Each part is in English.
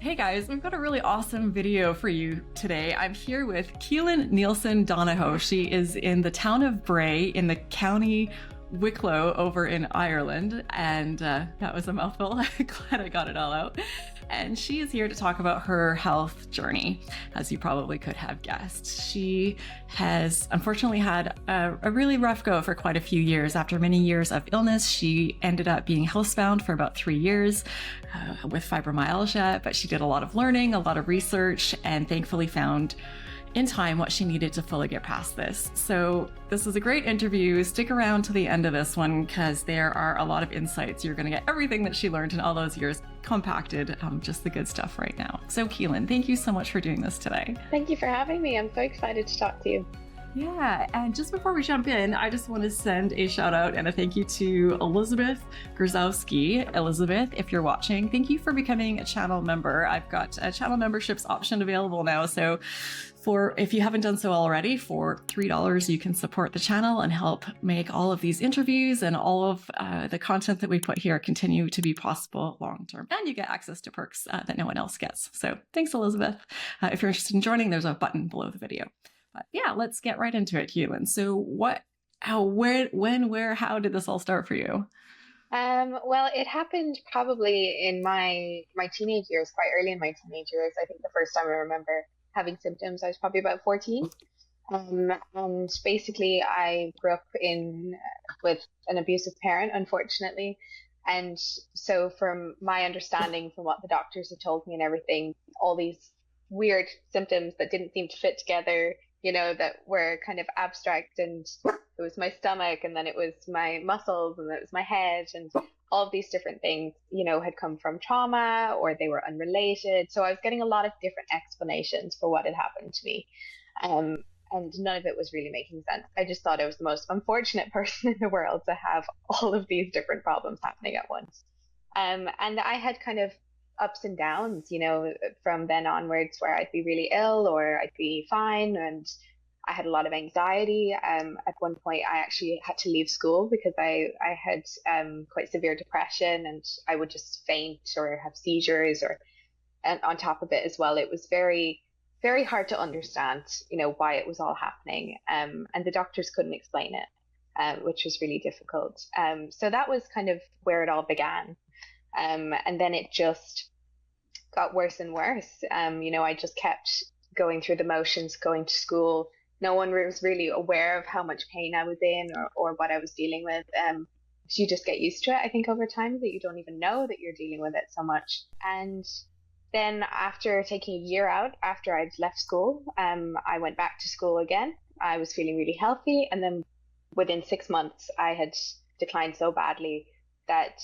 Hey guys, we've got a really awesome video for you today. I'm here with Keelin Nielsen Donahoe. She is in the town of Bray in the county Wicklow over in Ireland. And that was a mouthful. I'm glad I got it all out. And she is here to talk about her health journey, as you probably could have guessed. She has unfortunately had a really rough go for quite a few years. After many years of illness, she ended up being housebound for about 3 years with fibromyalgia, but she did a lot of learning, a lot of research, and thankfully found in time what she needed to fully get past this. So this is a great interview. Stick around to the end of this one because there are a lot of insights. You're going to get everything that she learned in all those years compacted, just the good stuff right now. So Keelin, thank you so much for doing this today. Thank you for having me. I'm so excited to talk to you. Yeah, and just before we jump in, I just want to send a shout out and a thank you to Elizabeth Grzowski. Elizabeth, if you're watching, thank you for becoming a channel member. I've got a channel memberships option available now. So if you haven't done so already, for $3, you can support the channel and help make all of these interviews and all of the content that we put here continue to be possible long term. And you get access to perks that no one else gets. So thanks, Elizabeth. If you're interested in joining, there's a button below the video. But yeah, let's get right into it, Keelin. So how did this all start for you? Well, it happened probably in my teenage years, quite early in my teenage years. I think the first time I remember having symptoms, I was probably about 14. And basically I grew up with an abusive parent, unfortunately. And so from my understanding, from what the doctors had told me and everything, all these weird symptoms that didn't seem to fit together, that were kind of abstract, and it was my stomach, and then it was my muscles, and it was my head, and all of these different things, had come from trauma or they were unrelated. So I was getting a lot of different explanations for what had happened to me. And none of it was really making sense. I just thought I was the most unfortunate person in the world to have all of these different problems happening at once. And I had kind of ups and downs, from then onwards, where I'd be really ill or I'd be fine. And I had a lot of anxiety. At one point, I actually had to leave school because I had quite severe depression, and I would just faint or have seizures. And on top of it as well, it was very, very hard to understand, why it was all happening. And the doctors couldn't explain it, which was really difficult. So that was kind of where it all began. And then it just got worse and worse. I just kept going through the motions, going to school. No one was really aware of how much pain I was in or what I was dealing with. So you just get used to it, I think, over time, that you don't even know that you're dealing with it so much. And then after taking a year out, after I'd left school, I went back to school again. I was feeling really healthy. And then within 6 months, I had declined so badly that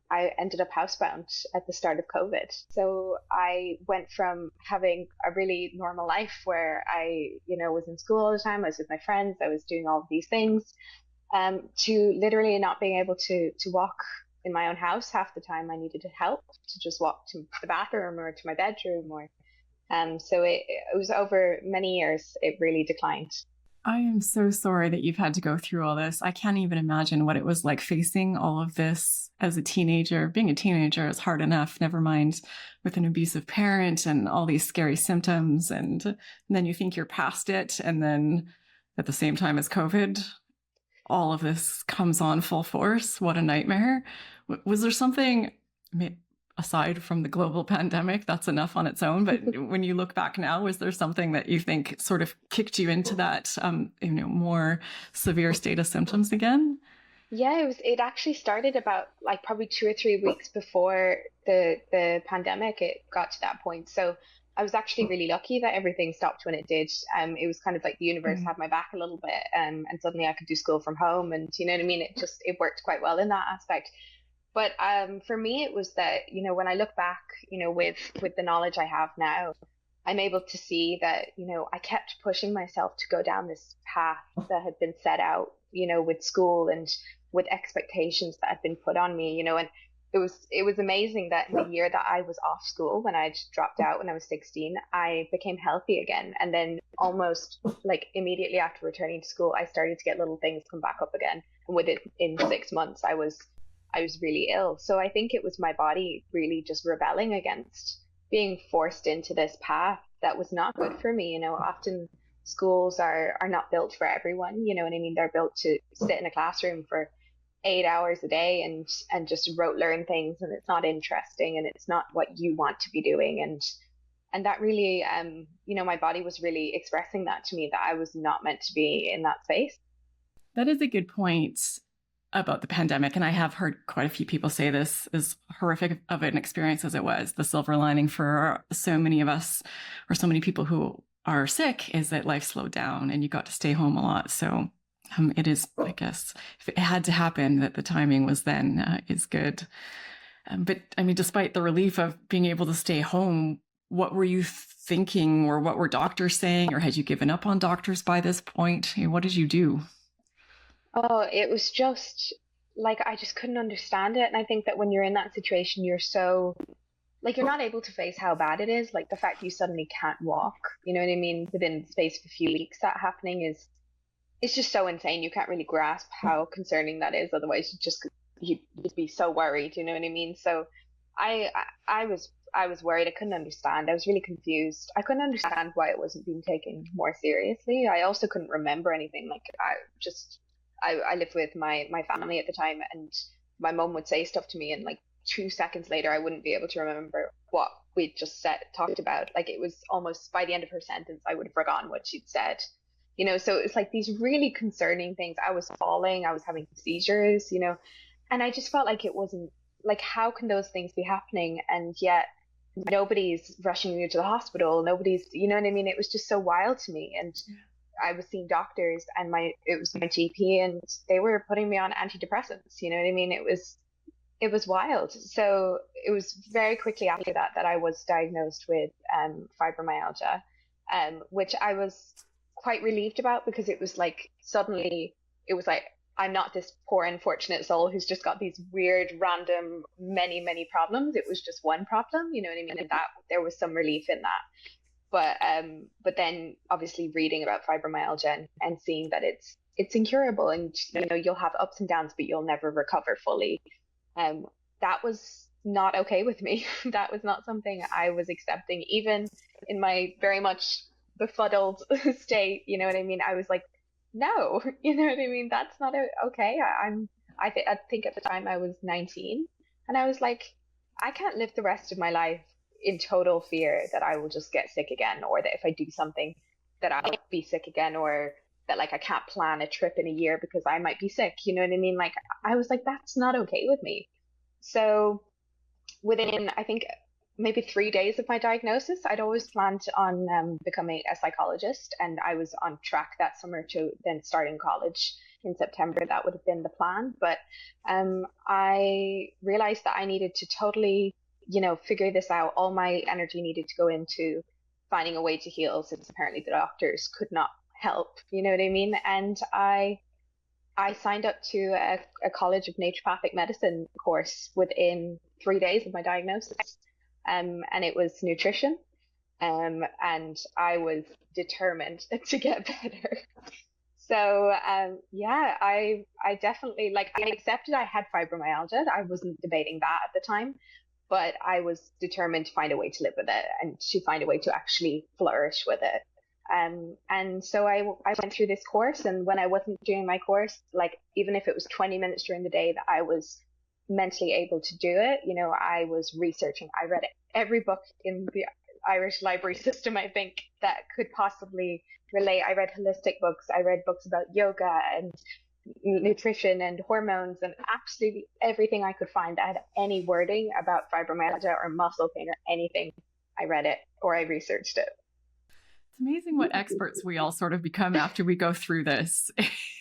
I ended up housebound at the start of COVID. So I went from having a really normal life where I, was in school all the time, I was with my friends, I was doing all of these things, to literally not being able to walk in my own house half the time. I needed help to just walk to the bathroom or to my bedroom, so it was over many years, it really declined. I am so sorry that you've had to go through all this. I can't even imagine what it was like facing all of this as a teenager. Being a teenager is hard enough, never mind with an abusive parent and all these scary symptoms. And then you think you're past it. And then at the same time as COVID, all of this comes on full force. What a nightmare. Was there something, aside from the global pandemic, that's enough on its own, but when you look back now, was there something that you think sort of kicked you into that, more severe state of symptoms again? Yeah, it actually started about probably 2 or 3 weeks before the pandemic. It got to that point. So I was actually really lucky that everything stopped when it did. It was kind of like the universe had my back a little bit, and suddenly I could do school from home, and you know what I mean? It worked quite well in that aspect. But for me, it was that, when I look back, with the knowledge I have now, I'm able to see that, I kept pushing myself to go down this path that had been set out, with school and with expectations that had been put on me, and it was amazing that in the year that I was off school, when I'd dropped out when I was 16, I became healthy again. And then almost immediately after returning to school, I started to get little things come back up again. And in 6 months, I was really ill. So I think it was my body really just rebelling against being forced into this path that was not good for me. Often schools are not built for everyone. You know what I mean? They're built to sit in a classroom for 8 hours a day and just rote learn things, and it's not interesting and it's not what you want to be doing. And that really, my body was really expressing that to me, that I was not meant to be in that space. That is a good point about the pandemic. And I have heard quite a few people say this, as horrific of an experience as it was, the silver lining for so many of us, or so many people who are sick, is that life slowed down and you got to stay home a lot. So it is, I guess, if it had to happen, that the timing was then is good. But I mean, despite the relief of being able to stay home, what were you thinking, or what were doctors saying, or had you given up on doctors by this point? What did you do? Oh, it was just like I just couldn't understand it. And I think that when you're in that situation, you're so like you're not able to face how bad it is. Like the fact you suddenly can't walk, you know what I mean? Within the space of a few weeks, that happening is it's just so insane. You can't really grasp how concerning that is. Otherwise, you'd be so worried. You know what I mean? So I I was worried. I couldn't understand. I was really confused. I couldn't understand why it wasn't being taken more seriously. I also couldn't remember anything. Like I lived with my family at the time, and my mom would say stuff to me, and like 2 seconds later, I wouldn't be able to remember what we'd just talked about. Like it was almost by the end of her sentence, I would have forgotten what she'd said. So it's like these really concerning things. I was falling, I was having seizures, and I just felt like it wasn't like, how can those things be happening? And yet nobody's rushing you to the hospital. Nobody's, you know what I mean? It was just so wild to me. And I was seeing doctors, and it was my GP, and they were putting me on antidepressants. You know what I mean? It was wild. So it was very quickly after that I was diagnosed with fibromyalgia, which I was quite relieved about, because it was like suddenly it was like, I'm not this poor unfortunate soul who's just got these weird random many problems. It was just one problem, you know what I mean? And that there was some relief in that. But then obviously reading about fibromyalgia and seeing that it's incurable, and you'll have ups and downs, but you'll never recover fully. That was not okay with me. That was not something I was accepting, even in my very much befuddled state. You know what I mean? I was like, no, you know what I mean? That's not okay. I think at the time I was 19, and I was like, I can't live the rest of my life in total fear that I will just get sick again, or that if I do something that I'll be sick again, or that like I can't plan a trip in a year because I might be sick. You know what I mean? Like I was like, that's not okay with me. So within, I think, maybe 3 days of my diagnosis, I'd always planned on becoming a psychologist, and I was on track that summer to then starting college in September. That would have been the plan. But I realized that I needed to totally, figure this out. All my energy needed to go into finding a way to heal, since apparently the doctors could not help. You know what I mean? And I signed up to a College of Naturopathic Medicine course within 3 days of my diagnosis. And it was nutrition. And I was determined to get better. So, yeah, I definitely, like, I accepted I had fibromyalgia. I wasn't debating that at the time, but I was determined to find a way to live with it, and to find a way to actually flourish with it. And so I went through this course, and when I wasn't doing my course, like, even if it was 20 minutes during the day that I was mentally able to do it, I was researching. I read every book in the Irish library system, I think, that could possibly relate. I read holistic books. I read books about yoga and nutrition and hormones, and absolutely everything I could find that had any wording about fibromyalgia or muscle pain or anything. I read it, or I researched it. It's amazing what experts we all sort of become after we go through this.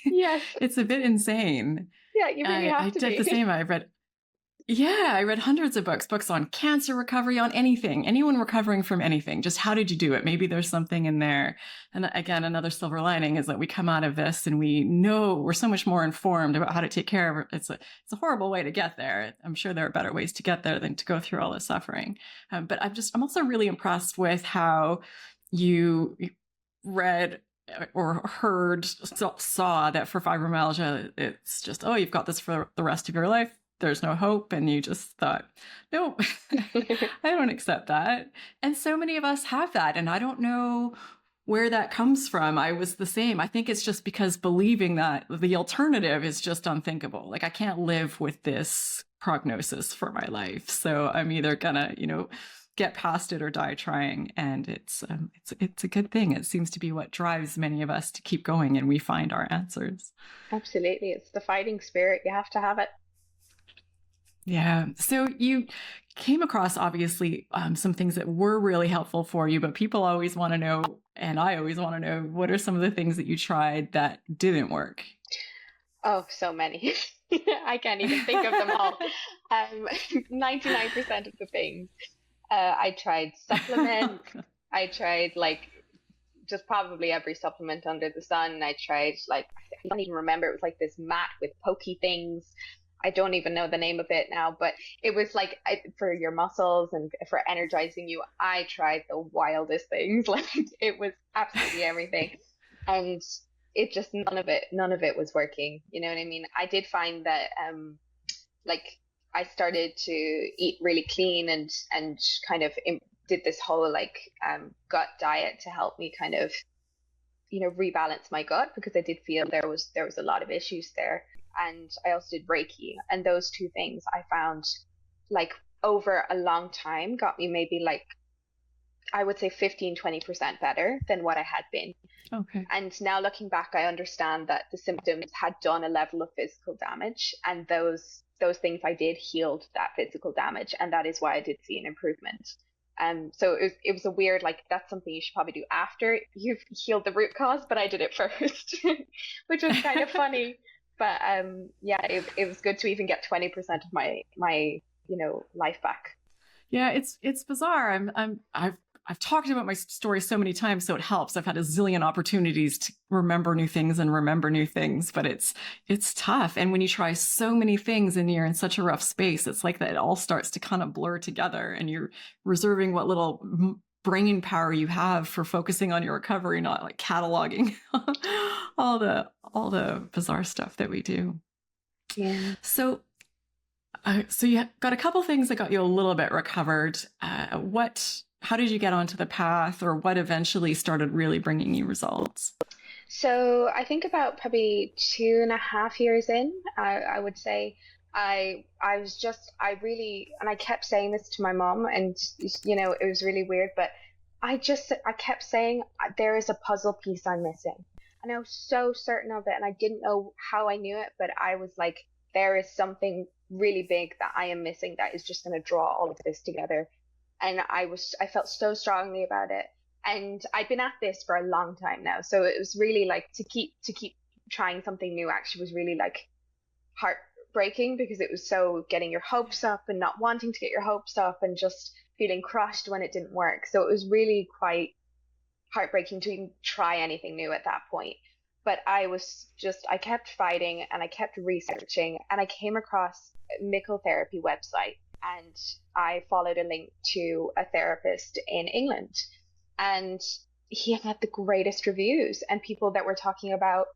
Yes. It's a bit insane. Yeah, you really have to be. I did the same. I read hundreds of books on cancer recovery, on anyone recovering from anything. Just how did you do it? Maybe there's something in there. And again, another silver lining is that we come out of this and we know we're so much more informed about how to take care of it. It's a horrible way to get there. I'm sure there are better ways to get there than to go through all this suffering. But I'm also really impressed with how you read or heard, saw that for fibromyalgia, it's just, oh, you've got this for the rest of your life. there's no hope, and you just thought, nope, I don't accept that. And so many of us have that, and I don't know where that comes from. I was the same. I think it's just because believing that the alternative is just unthinkable. Like, I can't live with this prognosis for my life. So I'm either gonna, get past it or die trying. And it's a good thing. It seems to be what drives many of us to keep going, and we find our answers. Absolutely. It's the fighting spirit. You have to have it. Yeah. So you came across, obviously, some things that were really helpful for you, but people always want to know, and I always want to know, what are some of the things that you tried that didn't work? Oh, so many. I can't even think of them all. 99% of the things. I tried supplements. I tried just probably every supplement under the sun. I tried I don't even remember. It was like this mat with pokey things. I don't even know the name of it now, but it was for your muscles and for energizing you. I tried the wildest things. It was absolutely everything. And it just, none of it was working. You know what I mean? I did find that, I started to eat really clean and kind of did this whole gut diet to help me kind of, rebalance my gut, because I did feel there was a lot of issues there. And I also did Reiki, and those two things I found over a long time got me maybe I would say 15-20% better than what I had been. Okay. And now looking back, I understand that the symptoms had done a level of physical damage, and those things I did healed that physical damage, and that is why I did see an improvement. So it was a weird, that's something you should probably do after you've healed the root cause, but I did it first, which was kind of funny. But yeah, it was good to even get 20% of my life back. Yeah, it's bizarre. I've talked about my story so many times, so it helps. I've had a zillion opportunities to remember new things, but it's tough. And when you try so many things and you're in such a rough space, it's like that it all starts to kind of blur together, and you're reserving what little brain power you have for focusing on your recovery, not cataloging all the bizarre stuff that we do. Yeah. So you got a couple things that got you a little bit recovered. How did you get onto the path, or what eventually started really bringing you results? So I think about probably 2.5 years in, I would say I kept saying this to my mom, and it was really weird, but I kept saying there is a puzzle piece I'm missing, and I was so certain of it, and I didn't know how I knew it, but I was like, there is something really big that I am missing that is just going to draw all of this together. And I felt so strongly about it. And I'd been at this for a long time now. So it was really to keep trying something new actually was really heartbreaking, because it was so getting your hopes up and not wanting to get your hopes up and just feeling crushed when it didn't work. So it was really quite heartbreaking to even try anything new at that point. But I kept fighting, and I kept researching, and I came across a Mickel therapy website, and I followed a link to a therapist in England, and he had the greatest reviews, and people that were talking about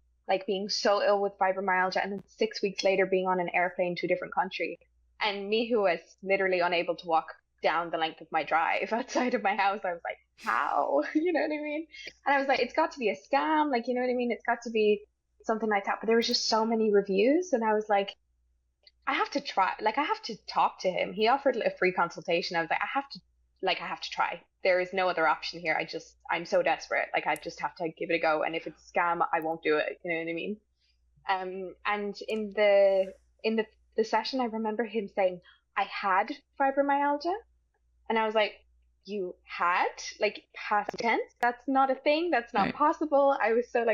being so ill with fibromyalgia, and then 6 weeks later being on an airplane to a different country. And me, who was literally unable to walk down the length of my drive outside of my house, I was like, how? You know what I mean? And I was like, it's got to be a scam, you know what I mean? It's got to be something like that. But there was just so many reviews, and I was like, I have to try. I have to talk to him. He offered a free consultation. I was like, I have to try. There is no other option here. I'm so desperate. I just have to give it a go. And if it's a scam, I won't do it. You know what I mean? And in the session, I remember him saying, I had fibromyalgia. And I was like, you had? Past tense? That's not a thing. That's not Right. possible. I was so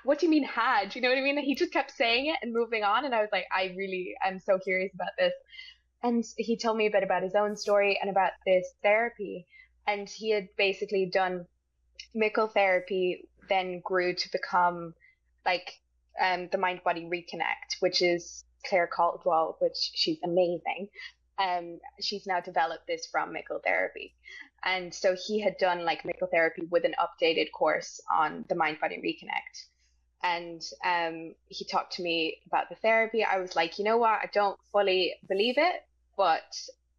what do you mean had? You know what I mean? He just kept saying it and moving on. And I was like, I really am so curious about this. And he told me a bit about his own story and about this therapy. And he had basically done Mickel therapy, then grew to become the MindBody Reconnect, which is Claire Caldwell, which she's amazing. She's now developed this from Mickel therapy. And so he had done Mickel therapy with an updated course on the MindBody Reconnect. And he talked to me about the therapy. I was like, you know what? I don't fully believe it, but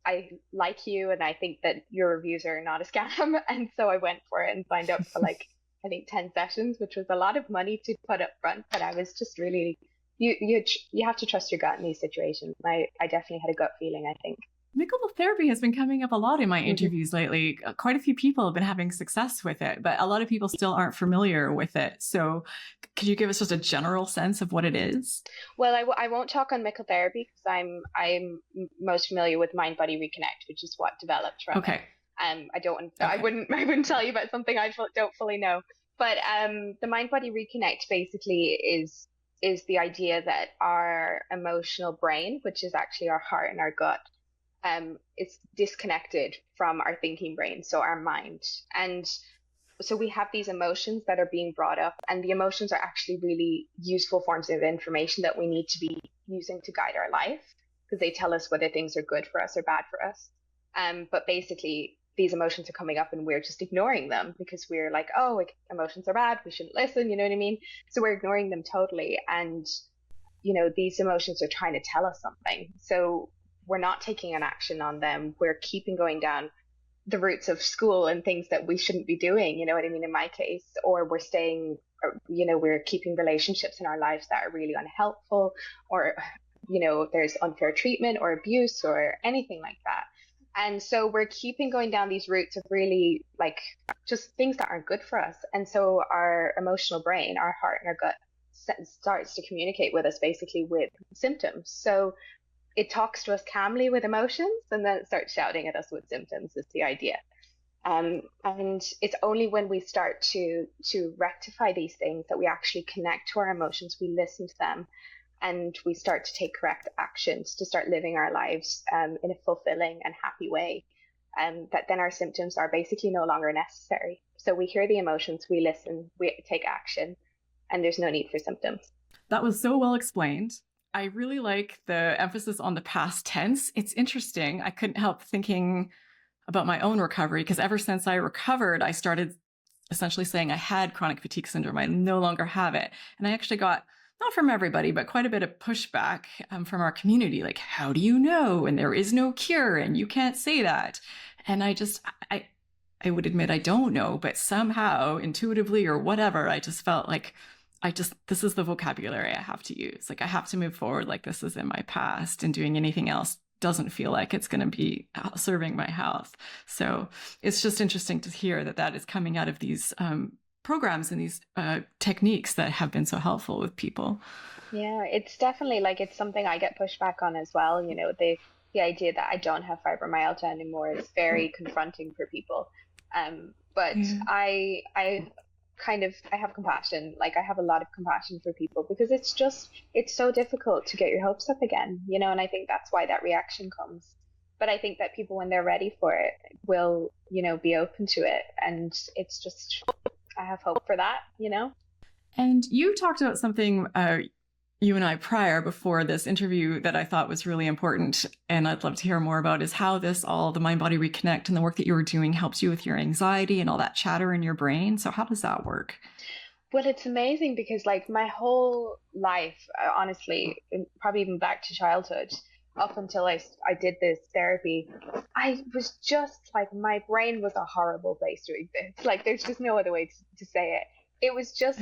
I like you and I think that your reviews are not a scam. And so I went for it and signed up for like, I think 10 sessions, which was a lot of money to put up front. But I was just really, you have to trust your gut in these situations. I definitely had a gut feeling, I think. Mickel therapy has been coming up a lot in my Mm-hmm. interviews lately. Quite a few people have been having success with it, but a lot of people still aren't familiar with it. So could you give us just a general sense of what it is? Well, I won't talk on Mickel therapy because I'm most familiar with MindBody Reconnect, which is what developed from it. Okay. I don't want, Okay. I wouldn't tell you about something I don't fully know. But the MindBody Reconnect basically is the idea that our emotional brain, which is actually our heart and our gut, is disconnected from our thinking brain, so our mind. And so we have these emotions that are being brought up, and the emotions are actually really useful forms of information that we need to be using to guide our life because they tell us whether things are good for us or bad for us. But basically, these emotions are coming up and we're just ignoring them because we're like, oh, emotions are bad. We shouldn't listen. You know what I mean? So we're ignoring them totally. And, these emotions are trying to tell us something. So we're not taking an action on them. We're keeping going down the routes of school and things that we shouldn't be doing, you know what I mean, in my case, or we're staying, we're keeping relationships in our lives that are really unhelpful, or, there's unfair treatment or abuse or anything like that. And so we're keeping going down these routes of really like just things that aren't good for us. And so our emotional brain, our heart and our gut starts to communicate with us basically with symptoms. So it talks to us calmly with emotions and then it starts shouting at us with symptoms is the idea. And it's only when we start to rectify these things that we actually connect to our emotions, we listen to them, and we start to take correct actions to start living our lives in a fulfilling and happy way. That then our symptoms are basically no longer necessary. So we hear the emotions, we listen, we take action, and there's no need for symptoms. That was so well explained. I really like the emphasis on the past tense. It's interesting. I couldn't help thinking about my own recovery because ever since I recovered, I started essentially saying I had chronic fatigue syndrome. I no longer have it. And I actually got, not from everybody, but quite a bit of pushback from our community. Like, how do you know? And there is no cure and you can't say that. And I would admit I don't know, but somehow intuitively or whatever, I just felt like this is the vocabulary I have to use. Like I have to move forward like this is in my past, and doing anything else doesn't feel like it's going to be serving my health. So it's just interesting to hear that is coming out of these programs and these techniques that have been so helpful with people. Yeah, it's definitely like it's something I get pushback on as well. The idea that I don't have fibromyalgia anymore is very confronting for people. But Yeah. I have compassion. Like I have a lot of compassion for people because it's so difficult to get your hopes up again, and I think that's why that reaction comes. But I think that people when they're ready for it will, be open to it. And it's just, I have hope for that. And you talked about something, you and I prior before this interview that I thought was really important, and I'd love to hear more about, is how the MindBody Reconnect and the work that you were doing helps you with your anxiety and all that chatter in your brain. So how does that work? Well, it's amazing because like my whole life, honestly, probably even back to childhood, up until I did this therapy, I was just like, my brain was a horrible place to exist. Like there's just no other way to say it. It was just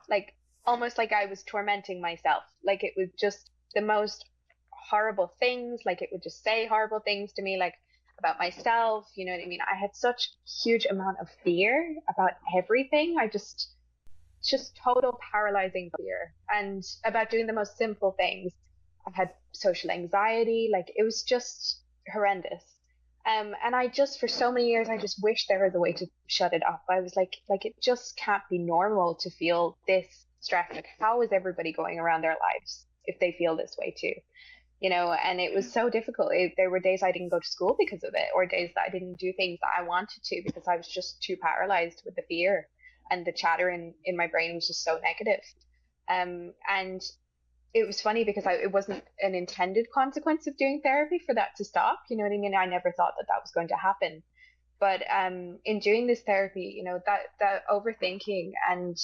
like almost like I was tormenting myself. Like it was just the most horrible things. Like it would just say horrible things to me, like about myself. You know what I mean? I had such huge amount of fear about everything. Just total paralyzing fear, and about doing the most simple things. I had social anxiety, like it was just horrendous. And I just, for so many years, I just wished there was a way to shut it up. I was like it just can't be normal to feel this stress. Like, how is everybody going around their lives if they feel this way too? And it was so difficult. There were days I didn't go to school because of it, or days that I didn't do things that I wanted to because I was just too paralyzed with the fear, and the chatter in my brain was just so negative. And it was funny because it wasn't an intended consequence of doing therapy for that to stop. You know what I mean? I never thought that was going to happen. But in doing this therapy, that overthinking and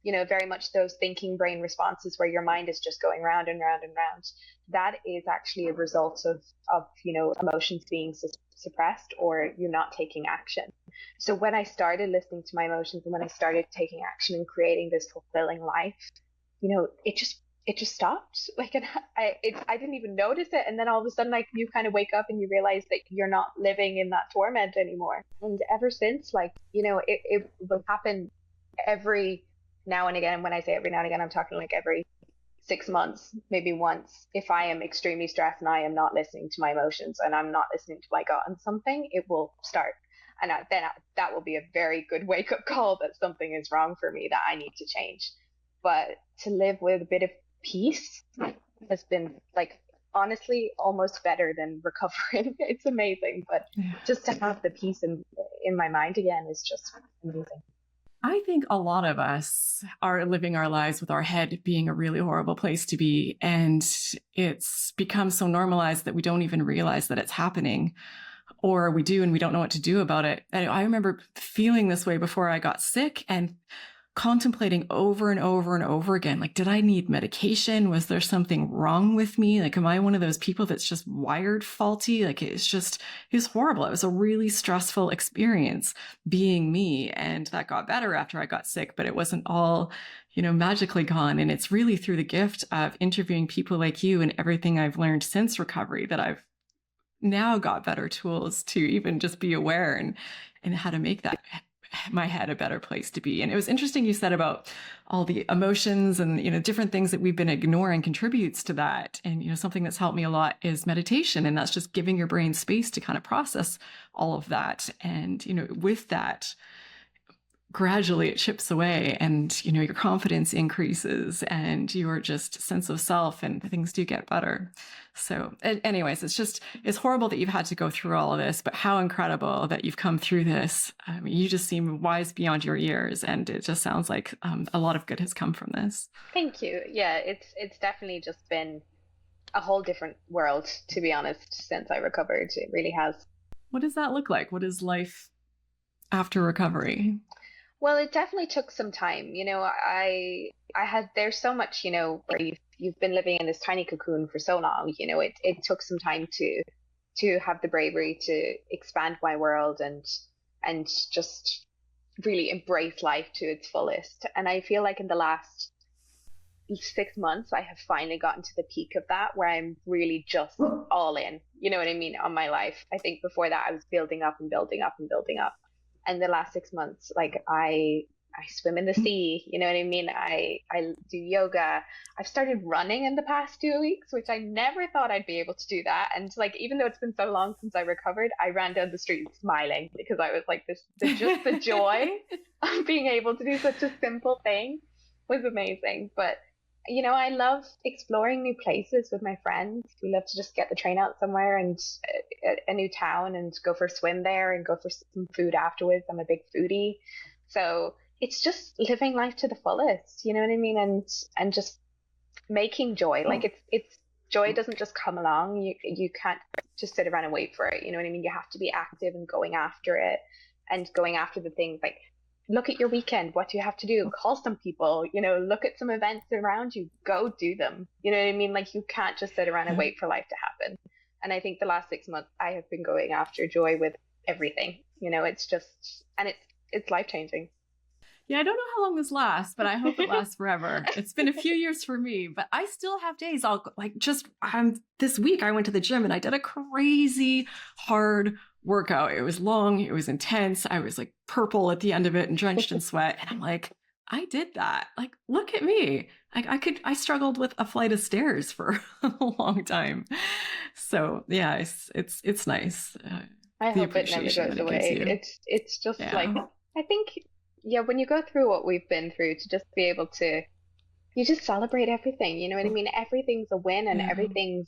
very much those thinking brain responses where your mind is just going round and round and round. That is actually a result of emotions being suppressed, or you're not taking action. So when I started listening to my emotions and when I started taking action and creating this fulfilling life, it just stopped. Like, I didn't even notice it. And then all of a sudden, like, you kind of wake up and you realize that you're not living in that torment anymore. And ever since, like, it will happen every now and again. When I say every now and again, I'm talking like every 6 months, maybe once. If I am extremely stressed and I am not listening to my emotions and I'm not listening to my gut on something, it will start. And then that will be a very good wake up call that something is wrong for me, that I need to change. But to live with a bit of peace has been, like, honestly almost better than recovering. It's amazing. But just to have the peace in my mind again is just amazing. I think a lot of us are living our lives with our head being a really horrible place to be. And it's become so normalized that we don't even realize that it's happening, or we do and we don't know what to do about it. And I remember feeling this way before I got sick and contemplating over and over and over again, like, did I need medication? Was there something wrong with me? Like, am I one of those people that's just wired faulty? Like, it was horrible. It was a really stressful experience being me. And that got better after I got sick, but it wasn't all, magically gone. And it's really through the gift of interviewing people like you and everything I've learned since recovery that I've now got better tools to even just be aware and how to make that my head a better place to be. And it was interesting you said about all the emotions and different things that we've been ignoring contributes to that. And something that's helped me a lot is meditation, and that's just giving your brain space to kind of process all of that. And with that, gradually it chips away, and your confidence increases and your just sense of self, and things do get better. So anyways, it's horrible that you've had to go through all of this, but how incredible that you've come through this. You just seem wise beyond your years, and it just sounds like a lot of good has come from this. Thank you. Yeah, it's definitely just been a whole different world, to be honest, since I recovered. It really has. What does that look like? What is life after recovery? Well, it definitely took some time. There's so much, where you've been living in this tiny cocoon for so long. It took some time to have the bravery to expand my world and just really embrace life to its fullest. And I feel like in the last 6 months, I have finally gotten to the peak of that, where I'm really just all in, on my life. I think before that I was building up and building up and building up. And the last 6 months, like, I swim in the sea, I do yoga. I've started running in the past 2 weeks, which I never thought I'd be able to do that. And like, even though it's been so long since I recovered, I ran down the street smiling, because I was like, just the joy of being able to do such a simple thing was amazing. But I love exploring new places with my friends. We love to just get the train out somewhere and a new town and go for a swim there and go for some food afterwards. I'm a big foodie. So it's just living life to the fullest, and just making joy. Like, it's joy doesn't just come along. You can't just sit around and wait for it. You have to be active and going after it, and going after the things. Like, look at your weekend. What do you have to do? Call some people, look at some events around you, go do them. Like, you can't just sit around and wait for life to happen. And I think the last 6 months I have been going after joy with everything. It's just, and it's life-changing. Yeah, I don't know how long this lasts, but I hope it lasts forever. It's been a few years for me, but I still have days this week I went to the gym and I did a crazy hard workout. It was long, it was intense. I was like purple at the end of it and drenched in sweat. And I'm like, I did that. Like, look at me. I struggled with a flight of stairs for a long time. So yeah, it's nice. I hope it never goes away. It's just like, I think, when you go through what we've been through, to just be able to, you just celebrate everything. You know what I mean? Everything's a win, and everything's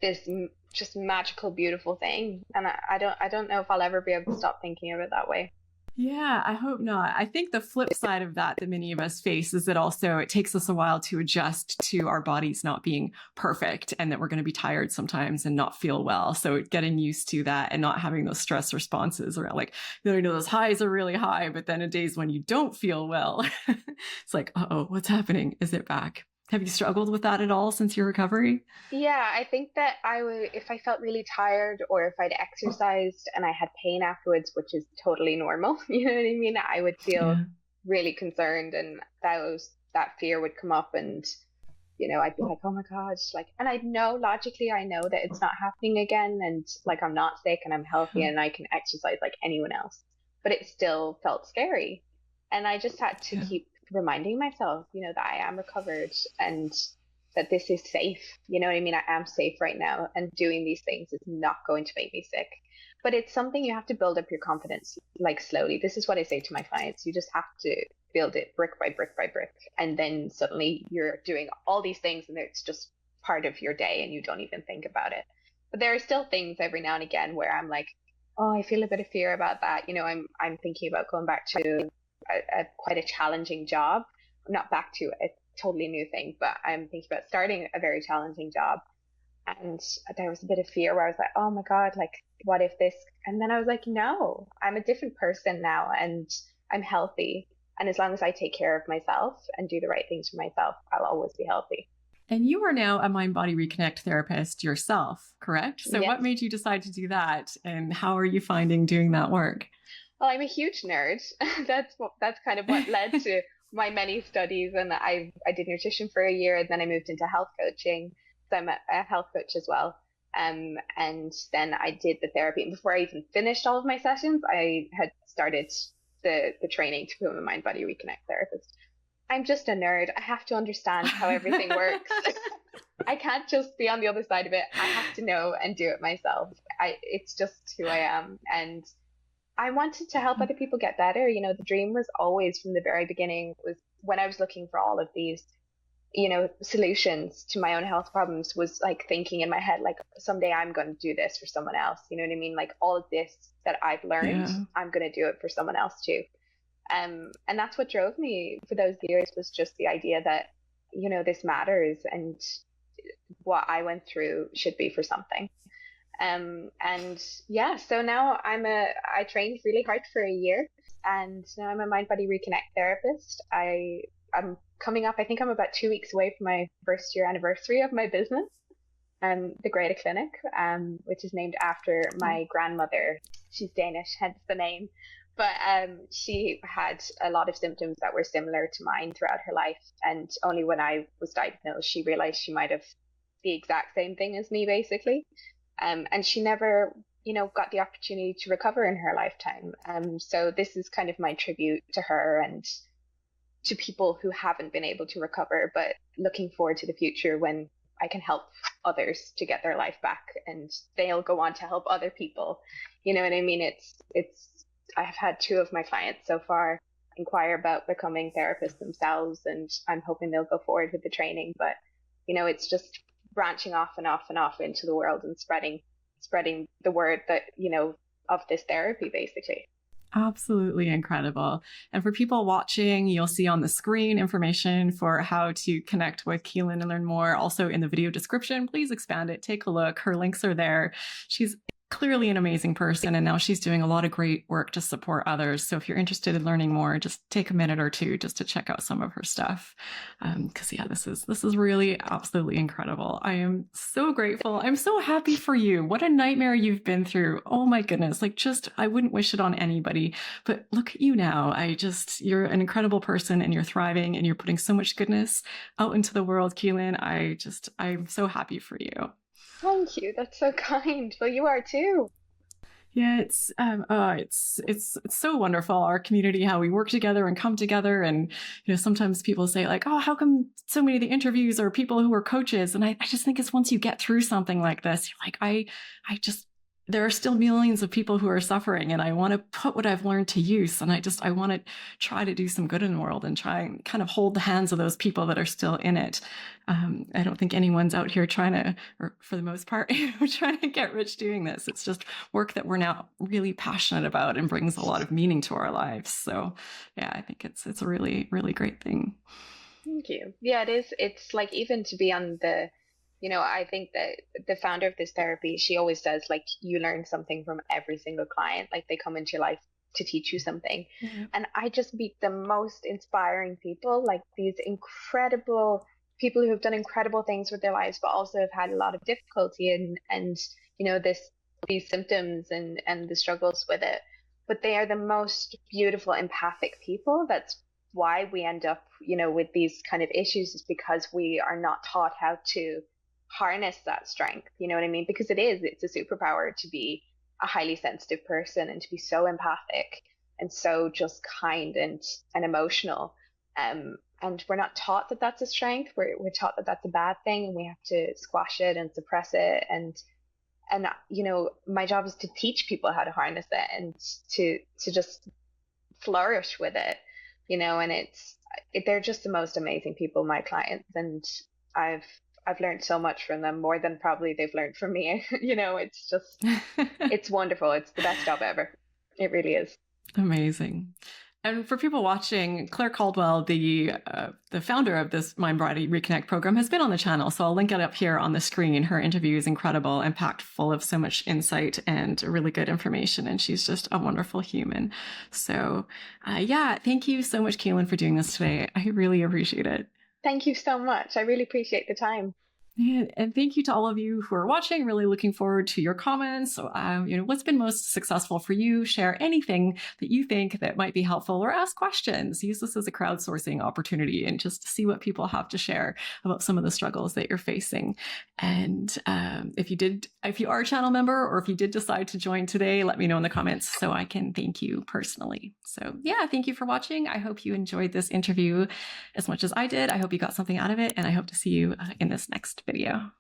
this just magical, beautiful thing. And I don't know if I'll ever be able to stop thinking of it that way. Yeah, I hope not. I think the flip side of that many of us face is that also it takes us a while to adjust to our bodies not being perfect and that we're going to be tired sometimes and not feel well. So getting used to that and not having those stress responses around like, those highs are really high, but then in days when you don't feel well, it's like, uh-oh, what's happening? Is it back? Have you struggled with that at all since your recovery? Yeah, I think that I would, if I felt really tired or if I'd exercised and I had pain afterwards, which is totally normal, you know what I mean? I would feel Yeah. really concerned and that fear would come up and, I'd be like, oh my God, like, and I know logically, I know that it's not happening again and like I'm not sick and I'm healthy and I can exercise like anyone else, but it still felt scary. And I just had to Yeah. keep reminding myself, that I am recovered and that this is safe. You know what I mean? I am safe right now, and doing these things is not going to make me sick. But it's something you have to build up your confidence like slowly. This is what I say to my clients. You just have to build it brick by brick by brick. And then suddenly you're doing all these things and it's just part of your day and you don't even think about it. But there are still things every now and again where I'm like, oh, I feel a bit of fear about that. I'm thinking about going back to a quite a challenging job. I'm not back to a totally new thing, but I'm thinking about starting a very challenging job. And there was a bit of fear where I was like, oh my God, like, what if this? And then I was like, no, I'm a different person now and I'm healthy. And as long as I take care of myself and do the right things for myself, I'll always be healthy. And you are now a MindBody Reconnect therapist yourself, correct? So Yes. what made you decide to do that? And how are you finding doing that work? Well, I'm a huge nerd. That's kind of what led to my many studies. And I did nutrition for a year, and then I moved into health coaching. So I'm a health coach as well. And then I did the therapy. And before I even finished all of my sessions, I had started the training to become a MindBody Reconnect therapist. I'm just a nerd. I have to understand how everything works. I can't just be on the other side of it. I have to know and do it myself. It's just who I am. And I wanted to help other people get better. The dream was always from the very beginning was when I was looking for all of these, solutions to my own health problems was like thinking in my head, like someday I'm going to do this for someone else. You know what I mean? Like all of this that I've learned, Yeah. I'm going to do it for someone else too. And that's what drove me for those years was just the idea that, this matters and what I went through should be for something. And yeah, so now I trained really hard for a year and now I'm a MindBody Reconnect therapist. I'm coming up, I think I'm about 2 weeks away from my first year anniversary of my business, the Greta Clinic, which is named after my grandmother. She's Danish, hence the name. But she had a lot of symptoms that were similar to mine throughout her life. And only when I was diagnosed, she realized she might have the exact same thing as me, basically. And she never, got the opportunity to recover in her lifetime. So this is kind of my tribute to her and to people who haven't been able to recover, but looking forward to the future when I can help others to get their life back and they'll go on to help other people. You know what I mean? I have had 2 of my clients so far inquire about becoming therapists themselves, and I'm hoping they'll go forward with the training. But, it's just branching off and off and off into the world and spreading the word that, of this therapy, basically. Absolutely incredible. And for people watching, you'll see on the screen information for how to connect with Keelin and learn more. Also in the video description, please expand it, take a look. Her links are there. She's clearly an amazing person, and now she's doing a lot of great work to support others. So if you're interested in learning more, just take a minute or two just to check out some of her stuff. Because yeah, this is really absolutely incredible. I am so grateful. I'm so happy for you. What a nightmare you've been through. Oh my goodness. Like I wouldn't wish it on anybody, but look at you now. You're an incredible person and you're thriving and you're putting so much goodness out into the world, Keelin. I'm so happy for you. Thank you. That's so kind. Well, you are too. Yeah, it's so wonderful, our community, how we work together and come together. And sometimes people say like, oh, how come so many of the interviews are people who are coaches? And I just think it's once you get through something like this, you're like, there are still millions of people who are suffering, and I want to put what I've learned to use. And I want to try to do some good in the world and try and kind of hold the hands of those people that are still in it. I don't think anyone's out here trying to, or for the most part, trying to get rich doing this. It's just work that we're now really passionate about and brings a lot of meaning to our lives. So yeah, I think it's a really, really great thing. Thank you. Yeah, it is. It's like even to be on the, I think that the founder of this therapy, she always says like you learn something from every single client. Like they come into your life to teach you something. Yeah. And I just meet the most inspiring people, like these incredible people who have done incredible things with their lives, but also have had a lot of difficulty and these symptoms and the struggles with it. But they are the most beautiful, empathic people. That's why we end up, with these kind of issues, is because we are not taught how to harness that strength. You know what I mean? Because it's a superpower to be a highly sensitive person and to be so empathic and so just kind and emotional. And we're not taught that that's a strength. We're taught that that's a bad thing, and we have to squash it and suppress it. And my job is to teach people how to harness it and to just flourish with it. And they're just the most amazing people, my clients, and I've learned so much from them, more than probably they've learned from me. It's just, it's wonderful. It's the best job ever. It really is. Amazing. And for people watching, Claire Caldwell, the founder of this MindBody Reconnect program, has been on the channel. So I'll link it up here on the screen. Her interview is incredible and packed full of so much insight and really good information. And she's just a wonderful human. So thank you so much, Keelin, for doing this today. I really appreciate it. Thank you so much. I really appreciate the time. Yeah, and thank you to all of you who are watching. Really looking forward to your comments. What's been most successful for you? Share anything that you think that might be helpful, or ask questions. Use this as a crowdsourcing opportunity and just see what people have to share about some of the struggles that you're facing. And if you are a channel member, or if you did decide to join today, let me know in the comments so I can thank you personally. So yeah, thank you for watching. I hope you enjoyed this interview as much as I did. I hope you got something out of it, and I hope to see you in this next video.